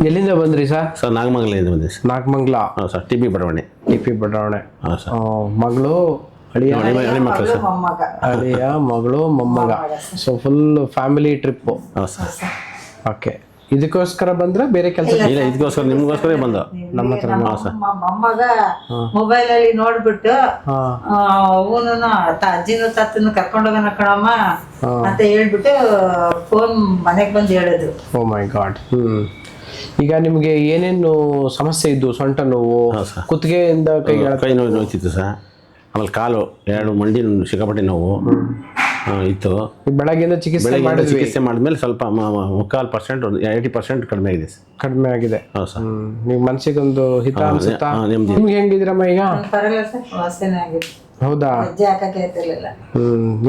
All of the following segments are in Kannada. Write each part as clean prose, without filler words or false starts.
ಎಲ್ಲಿಂದ ಬಂದ್ರಿ ಸರ್? ಸರ್ ನಾಗಮಂಗಲಿಂದ ಬಂದಿದೆ ಸರ್. ನಾಗಮಂಗಲ. ಹಾಂ ಸರ್, ಟಿ ಬಿ ಬಡಾವಣೆ. ಟಿ.ಪಿ. ಬಡಾವಣೆ. ಹಾಂ ಸರ್. ಮಗಳು, ಅಳಿಯ, ಹಳೆ ಮಕ್ಕಳು ಸರ್. ಅಳಿಯ, ಮಗಳು, ಮೊಮ್ಮಗ. So full family trip. ಹಾಂ ಸರ್. ಓಕೆ. ಇದಕ್ಕೋಸ್ಕರ ಬಂದ್ರೆ ಬೇರೆ ಕೆಲಸ? ಇಲ್ಲ, ಇದಕ್ಕೋಸ್ಕರ ನಿಮ್ಗೋಸ್ಕರ ಬಂದ ನಮ್ಮ ಹತ್ರ. ಮೊಮ್ಮಗ ಮೊಬೈಲ್ ಅಲ್ಲಿ ನೋಡ್ಬಿಟ್ಟು ಅವನು ಅಜ್ಜಿನ ತಾತನ ಕರ್ಕೊಂಡೋಗೋಣ ಕಣಮ್ಮ ಅಂತ ಹೇಳ್ಬಿಟ್ಟು ಫೋನ್ ಮನೆಗೆ ಬಂದು ಹೇಳಿದ್ರು. ಓ ಮೈ ಗಾಡ್. ಈಗ ನಿಮ್ಗೆ ಏನೇನು ಸಮಸ್ಯೆ ಇದ್ದು? ಸೊಂಟ ನೋವು, ಕುತ್ತಿಗೆಯಿಂದ ಕೈ ನೋವು ನೋಯ್ತಿತ್ತು ಸರ್. ಆಮೇಲೆ ಕಾಲು, 2 ಮಂಡಿ ಸಿಕ್ಕಾಪಟ್ಟೆ ನೋವು ಇತ್ತು. ಬೆಳಗ್ಗೆಯಿಂದ ಚಿಕಿತ್ಸೆ ಮಾಡಿದ್ಮೇಲೆ ಸ್ವಲ್ಪ 3/4% 80% ಕಡಿಮೆ ಆಗಿದೆ ಸರ್. ಕಡಿಮೆ ಆಗಿದೆ. ಹೌದು ಸರ್. ನೀವು ಮನಸ್ಸಿಗೊಂದು ಹಿತ ಅನ್ಸುತ್ತಾ? ನಿಮ್ಗೆ ಹೆಂಗಿದ್ರಮ್ಮ ಈಗ? ಹೌದಾ?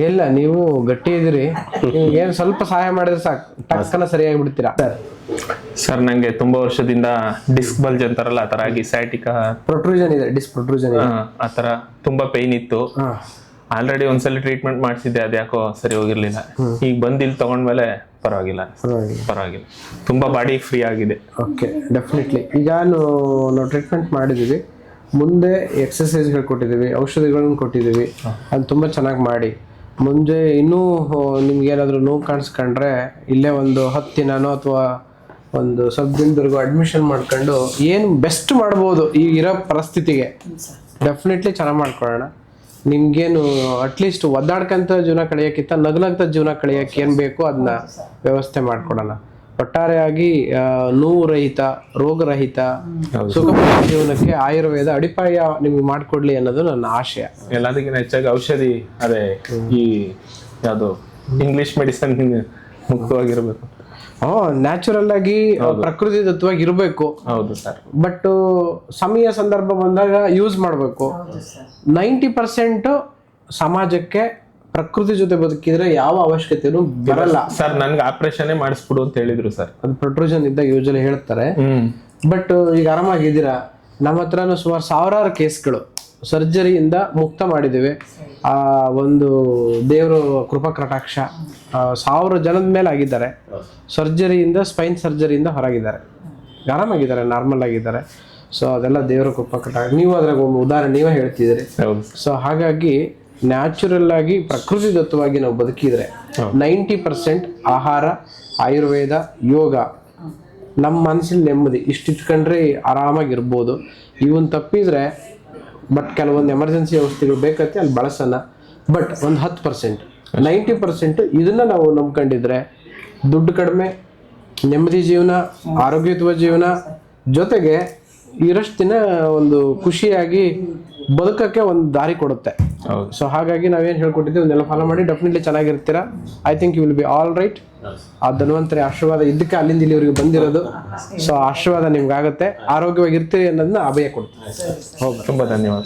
ಇಲ್ಲ, ನೀವು ಗಟ್ಟಿ ಇದ್ರಿ. ಏನ್ ಸ್ವಲ್ಪ ಸಹಾಯ ಮಾಡಿದ್ರೆ ಸಾಕು, ಟಕ್ಕನ ಸರಿಯಾಗಿ ಬಿಡ್ತೀರಾ. ಸರ್ ನಂಗೆ ತುಂಬಾ ವರ್ಷದಿಂದ ಡಿಸ್ಕ್ ಬಲ್ಜ್ ಅಂತಾರಲ್ಲ, ಆತರ ಆಗಿ ಸೈಟಿಕಾ ಪ್ರೊಟ್ರೂಷನ್ ಇದೆ, ಡಿಸ್ಕ್ ಪ್ರೊಟ್ರೂಷನ್ ಇದೆ. ಆತರ ತುಂಬಾ ಪೈನ್ ಇತ್ತು. ಆಲ್ರೆಡಿ ಒಂದ್ಸಲ ಟ್ರೀಟ್ಮೆಂಟ್ ಮಾಡಿಸಿದ್ದೆ, ಅದ್ಯಾಕೋ ಸರಿ ಹೋಗಿರ್ಲಿಲ್ಲ. ಈಗ ಬಂದು ಇಲ್ಲಿ ತಗೊಂಡ್ಮೇಲೆ ಪರವಾಗಿಲ್ಲ. ತುಂಬಾ ಬಾಡಿ ಫ್ರೀ ಆಗಿದೆ. Okay, definitely. ಈಗ ನಾವು ಟ್ರೀಟ್ಮೆಂಟ್ ಮಾಡಿದೀವಿ, ಮುಂದೆ ಎಕ್ಸಸೈಸ್ಗಳು ಕೊಟ್ಟಿದ್ದೀವಿ, ಔಷಧಿಗಳನ್ನು ಕೊಟ್ಟಿದ್ದೀವಿ. ಅದು ತುಂಬ ಚೆನ್ನಾಗಿ ಮಾಡಿ. ಮುಂದೆ ಇನ್ನೂ ನಿಮ್ಗೇನಾದರೂ ನೋವು ಕಾಣಿಸ್ಕೊಂಡ್ರೆ ಇಲ್ಲೇ ಒಂದು 10 ದಿನನೋ ಅಥವಾ ಒಂದು ಸ್ವಲ್ಪ ದಿನದವರೆಗೂ ಅಡ್ಮಿಷನ್ ಮಾಡ್ಕೊಂಡು ಏನು ಬೆಸ್ಟ್ ಮಾಡ್ಬೋದು ಈಗ ಇರೋ ಪರಿಸ್ಥಿತಿಗೆ, ಡೆಫಿನೆಟ್ಲಿ ಚೆನ್ನಾಗಿ ಮಾಡ್ಕೊಳ್ಳೋಣ. ನಿಮ್ಗೇನು ಅಟ್ಲೀಸ್ಟ್ ಒದ್ದಾಡ್ಕಂತ ಜೀವನ ಕಳೆಯೋಕ್ಕಿಂತ ನಗ್ನಗ್ತ ಜೀವನ ಕಳೆಯೋಕೆ ಏನು ಬೇಕೋ ಅದನ್ನ ವ್ಯವಸ್ಥೆ ಮಾಡ್ಕೊಡೋಣ. ಒಟ್ಟಾರೆಯಾಗಿ ನೋವುರಹಿತ, ರೋಗರಹಿತ, ಸುಖಮಯ ಜೀವನಕ್ಕೆ ಆಯುರ್ವೇದ ಅಡಿಪಾಯ ನಿಮ್ಗೆ ಮಾಡಿಕೊಡ್ಲಿ ಅನ್ನೋದು ನನ್ನ ಆಶಯ. ಎಲ್ಲದಕ್ಕಿಂತ ಹೆಚ್ಚಾಗಿ ಔಷಧಿ, ಅದೇ ಈ ಯಾವುದು ಇಂಗ್ಲಿಷ್ ಮೆಡಿಸಿನ್ ಮುಕ್ತವಾಗಿರ್ಬೇಕು. ನ್ಯಾಚುರಲ್ ಆಗಿ ಪ್ರಕೃತಿ ದತ್ತವಾಗಿ ಇರಬೇಕು. ಹೌದು ಸರ್. ಬಟ್ ಸಮಯ ಸಂದರ್ಭ ಬಂದಾಗ ಯೂಸ್ ಮಾಡಬೇಕು. 90% ಸಮಾಜಕ್ಕೆ ಪ್ರಕೃತಿ ಜೊತೆ ಬದುಕಿದ್ರೆ ಯಾವ ಅವಶ್ಯಕತೆನೂ ಬರಲ್ಲ. ಸರ್ ನನ್ಗೆ ಆಪರೇಷನ್ ಮಾಡಿಸ್ಬಿಡು ಅಂತ ಹೇಳಿದ್ರು ಸರ್. ಅದು ಪ್ರೊಟ್ರೂಷನ್ ಇದ್ದಾಗ ಯೂಶಲಿ ಹೇಳ್ತಾರೆ. ಬಟ್ ಈಗ ಆರಾಮಾಗಿದ್ದೀರಾ. ನಮ್ಮ ಹತ್ರನೂ ಸುಮಾರು 1000 ಕೇಸ್ಗಳು ಸರ್ಜರಿಯಿಂದ ಮುಕ್ತ ಮಾಡಿದ್ದೇವೆ. ಆ ಒಂದು ದೇವರು ಕೃಪಾ ಕಟಾಕ್ಷ 1000 ಜನದ ಮೇಲೆ ಆಗಿದ್ದಾರೆ. ಸರ್ಜರಿಯಿಂದ, ಸ್ಪೈನ್ ಸರ್ಜರಿಯಿಂದ ಹೊರಗಿದ್ದಾರೆ, ಆರಾಮಾಗಿದ್ದಾರೆ, ನಾರ್ಮಲ್ ಆಗಿದ್ದಾರೆ. ಸೊ ಅದೆಲ್ಲ ದೇವರ ಕೃಪಾ ಕಟಾಕ್ಷ. ನೀವು ಅದ್ರಾಗ ಒಂದು ಉದಾಹರಣೆ ನೀವೇ ಹೇಳ್ತಿದ್ದೀರಿ. ಸೊ ಹಾಗಾಗಿ ನ್ಯಾಚುರಲ್ ಆಗಿ ಪ್ರಕೃತಿ ದತ್ತವಾಗಿ ನಾವು ಬದುಕಿದ್ರೆ 90% ಆಹಾರ, ಆಯುರ್ವೇದ, ಯೋಗ, ನಮ್ಮ ಮನಸ್ಸಿನ ನೆಮ್ಮದಿ ಇಷ್ಟಿಟ್ಕೊಂಡ್ರೆ ಆರಾಮಾಗಿರ್ಬೋದು. ಇವನ್ ತಪ್ಪಿದ್ರೆ ಬಟ್ ಕೆಲವೊಂದು ಎಮರ್ಜೆನ್ಸಿ ಔಷಧಿಗಳು ಬೇಕತ್ತೆ, ಅಲ್ಲಿ ಬಳಸೋಣ. ಬಟ್ ಒಂದು 10%, 90% ಇದನ್ನ ನಾವು ನಂಬ್ಕೊಂಡಿದ್ರೆ ದುಡ್ಡು ಕಡಿಮೆ, ನೆಮ್ಮದಿ ಜೀವನ, ಆರೋಗ್ಯಯುತ ಜೀವನ, ಜೊತೆಗೆ ಇರಷ್ಟು ದಿನ ಒಂದು ಖುಷಿಯಾಗಿ ಬದುಕಕ್ಕೆ ಒಂದು ದಾರಿ ಕೊಡುತ್ತೆ. ಸೊ ಹಾಗಾಗಿ ನಾವೇನು ಹೇಳ್ಕೊಟ್ಟಿದ್ದೀವಿ ಅದನ್ನೆಲ್ಲ ಫಾಲೋ ಮಾಡಿ ಡೆಫಿನೆಟ್ಲಿ ಚೆನ್ನಾಗಿರ್ತೀರಾ. I think you will be all right. ಆ ಧನ್ವಂತರಿ ಆಶೀರ್ವಾದ ಇದ್ದಕ್ಕೆ ಅಲ್ಲಿಂದ ಇಲ್ಲಿವರೆಗೆ ಬಂದಿರೋದು. ಸೊ ಆಶೀರ್ವಾದ ನಿಮ್ಗಾಗುತ್ತೆ, ಆರೋಗ್ಯವಾಗಿರ್ತೀರಿ ಅನ್ನೋದನ್ನ ಅಭಯ ಕೊಡ್ತೀನಿ. ತುಂಬಾ ಧನ್ಯವಾದ.